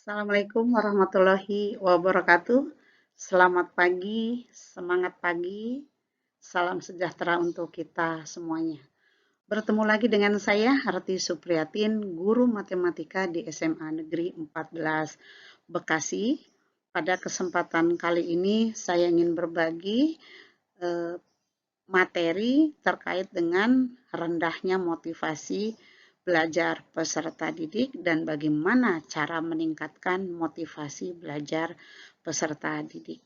Assalamualaikum warahmatullahi wabarakatuh. Selamat pagi, semangat pagi, salam sejahtera untuk kita semuanya. Bertemu lagi dengan saya, Harti Supriyatin, guru matematika di SMA Negeri 14 Bekasi. Pada kesempatan kali ini, saya ingin berbagi materi terkait dengan rendahnya motivasi belajar peserta didik dan bagaimana cara meningkatkan motivasi belajar peserta didik.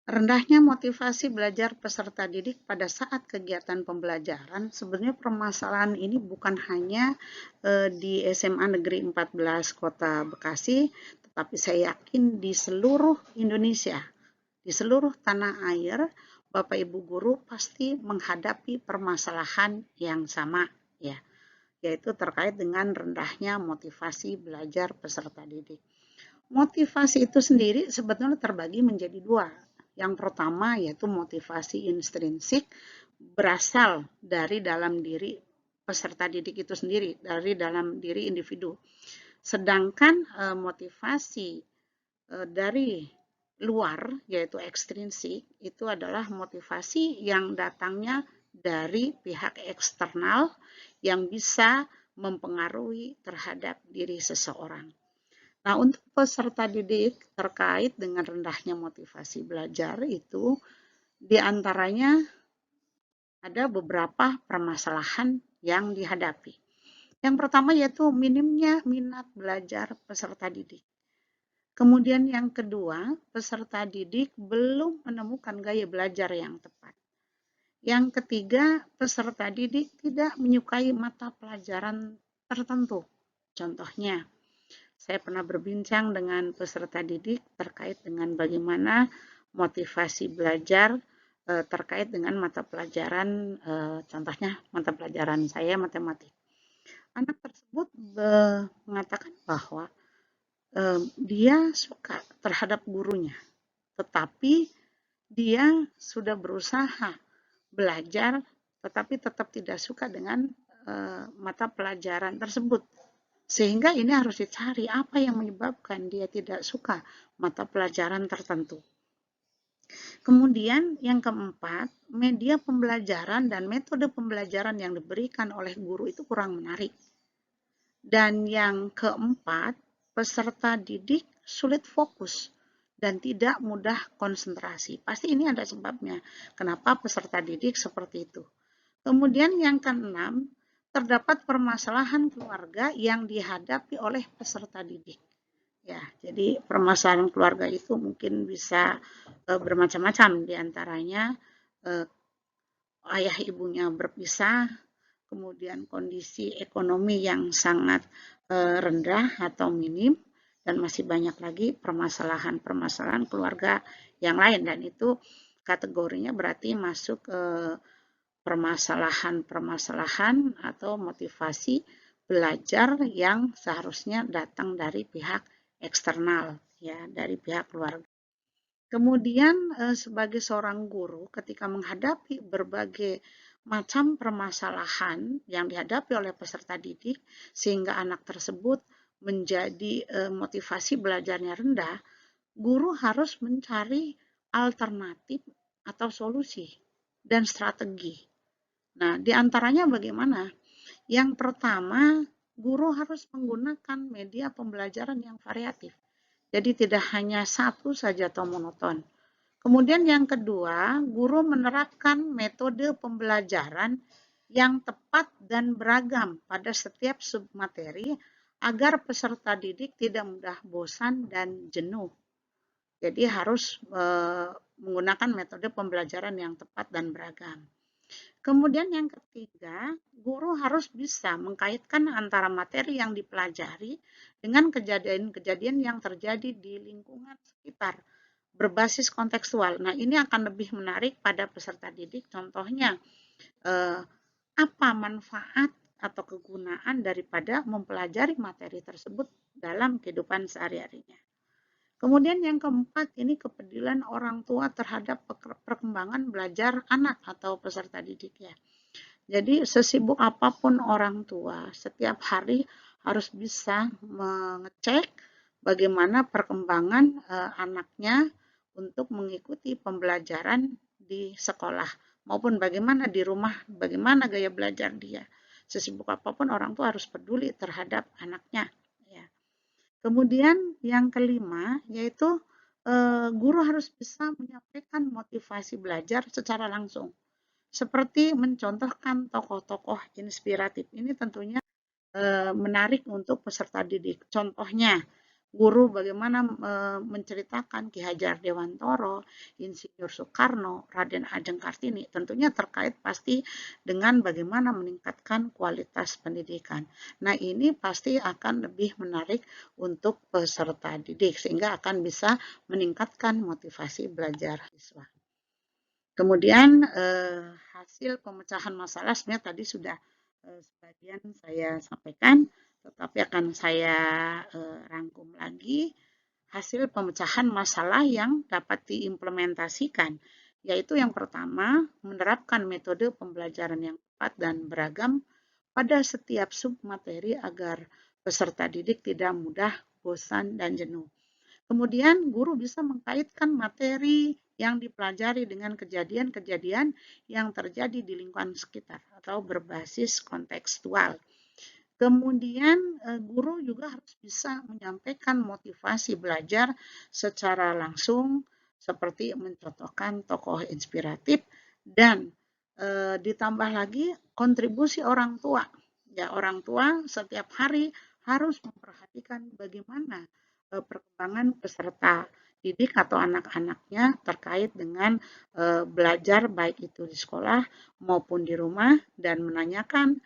Rendahnya motivasi belajar peserta didik pada saat kegiatan pembelajaran, sebenarnya permasalahan ini bukan hanya di SMA Negeri 14 Kota Bekasi, tetapi saya yakin di seluruh Indonesia. Di seluruh tanah air, Bapak Ibu guru pasti menghadapi permasalahan yang sama, ya, yaitu terkait dengan rendahnya motivasi belajar peserta didik. Motivasi itu sendiri sebetulnya terbagi menjadi dua. Yang pertama yaitu motivasi intrinsik, berasal dari dalam diri peserta didik itu sendiri, dari dalam diri individu. Sedangkan motivasi dari luar, yaitu ekstrinsik, itu adalah motivasi yang datangnya dari pihak eksternal yang bisa mempengaruhi terhadap diri seseorang. Nah, untuk peserta didik terkait dengan rendahnya motivasi belajar itu, diantaranya ada beberapa permasalahan yang dihadapi. Yang pertama yaitu minimnya minat belajar peserta didik. Kemudian yang kedua, peserta didik belum menemukan gaya belajar yang tepat. Yang ketiga, peserta didik tidak menyukai mata pelajaran tertentu. Contohnya, saya pernah berbincang dengan peserta didik terkait dengan bagaimana motivasi belajar terkait dengan mata pelajaran, contohnya mata pelajaran saya matematik. Anak tersebut mengatakan bahwa dia suka terhadap gurunya, tetapi dia sudah berusaha belajar, tetapi tetap tidak suka dengan mata pelajaran tersebut. Sehingga ini harus dicari apa yang menyebabkan dia tidak suka mata pelajaran tertentu. Kemudian yang keempat, media pembelajaran dan metode pembelajaran yang diberikan oleh guru itu kurang menarik. Dan yang keempat, peserta didik sulit fokus dan tidak mudah konsentrasi. Pasti ini ada sebabnya. Kenapa peserta didik seperti itu? Kemudian yang keenam, terdapat permasalahan keluarga yang dihadapi oleh peserta didik. Ya, jadi permasalahan keluarga itu mungkin bisa bermacam-macam, diantaranya ayah ibunya berpisah, kemudian kondisi ekonomi yang sangat rendah atau minim, dan masih banyak lagi permasalahan-permasalahan keluarga yang lain, dan itu kategorinya berarti masuk permasalahan-permasalahan atau motivasi belajar yang seharusnya datang dari pihak eksternal, ya, dari pihak keluarga. Kemudian sebagai seorang guru ketika menghadapi berbagai macam permasalahan yang dihadapi oleh peserta didik sehingga anak tersebut menjadi motivasi belajarnya rendah, guru harus mencari alternatif atau solusi dan strategi. Nah, diantaranya bagaimana? Yang pertama, guru harus menggunakan media pembelajaran yang variatif. Jadi tidak hanya satu saja atau monoton. Kemudian yang kedua, guru menerapkan metode pembelajaran yang tepat dan beragam pada setiap submateri agar peserta didik tidak mudah bosan dan jenuh. Jadi harus menggunakan metode pembelajaran yang tepat dan beragam. Kemudian yang ketiga, guru harus bisa mengkaitkan antara materi yang dipelajari dengan kejadian-kejadian yang terjadi di lingkungan sekitar, berbasis kontekstual. Nah, ini akan lebih menarik pada peserta didik. Contohnya, apa manfaat atau kegunaan daripada mempelajari materi tersebut dalam kehidupan sehari-harinya. Kemudian yang keempat, ini kepedulian orang tua terhadap perkembangan belajar anak atau peserta didik, ya. Jadi sesibuk apapun orang tua, setiap hari harus bisa mengecek bagaimana perkembangan anaknya untuk mengikuti pembelajaran di sekolah maupun bagaimana di rumah, bagaimana gaya belajar dia. Sesibuk apapun orang tua harus peduli terhadap anaknya. Ya. Kemudian yang kelima yaitu guru harus bisa menyampaikan motivasi belajar secara langsung seperti mencontohkan tokoh-tokoh inspiratif. Ini tentunya menarik untuk peserta didik. Contohnya, guru bagaimana menceritakan Ki Hajar Dewantoro, Insinyur Soekarno, Raden Ajeng Kartini, tentunya terkait pasti dengan bagaimana meningkatkan kualitas pendidikan. Nah, ini pasti akan lebih menarik untuk peserta didik, sehingga akan bisa meningkatkan motivasi belajar siswa. Kemudian hasil pemecahan masalah sebenarnya tadi sudah sebagian saya sampaikan, tetapi akan saya rangkum lagi hasil pemecahan masalah yang dapat diimplementasikan, yaitu yang pertama, menerapkan metode pembelajaran yang tepat dan beragam pada setiap submateri agar peserta didik tidak mudah bosan dan jenuh. Kemudian guru bisa mengkaitkan materi yang dipelajari dengan kejadian-kejadian yang terjadi di lingkungan sekitar atau berbasis kontekstual. Kemudian guru juga harus bisa menyampaikan motivasi belajar secara langsung seperti mencontohkan tokoh inspiratif dan ditambah lagi kontribusi orang tua. Ya, orang tua setiap hari harus memperhatikan bagaimana perkembangan peserta didik atau anak-anaknya terkait dengan belajar baik itu di sekolah maupun di rumah dan menanyakan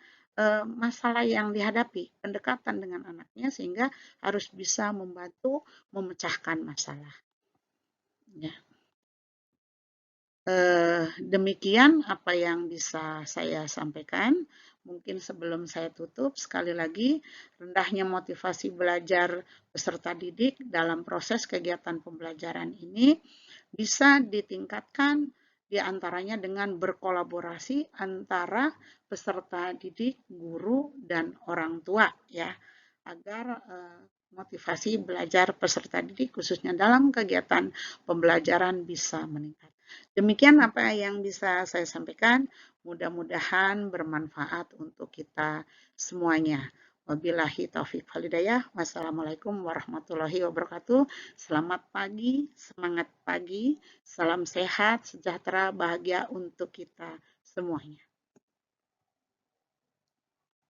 masalah yang dihadapi, pendekatan dengan anaknya sehingga harus bisa membantu memecahkan masalah. Ya. Demikian apa yang bisa saya sampaikan. Mungkin sebelum saya tutup, sekali lagi, rendahnya motivasi belajar peserta didik dalam proses kegiatan pembelajaran ini bisa ditingkatkan diantaranya dengan berkolaborasi antara peserta didik, guru, dan orang tua, ya, agar motivasi belajar peserta didik khususnya dalam kegiatan pembelajaran bisa meningkat. Demikian apa yang bisa saya sampaikan. Mudah-mudahan bermanfaat untuk kita semuanya. Wabillahi taufiq walhidayah. Wassalamualaikum warahmatullahi wabarakatuh. Selamat pagi, semangat pagi, salam sehat, sejahtera, bahagia untuk kita semuanya.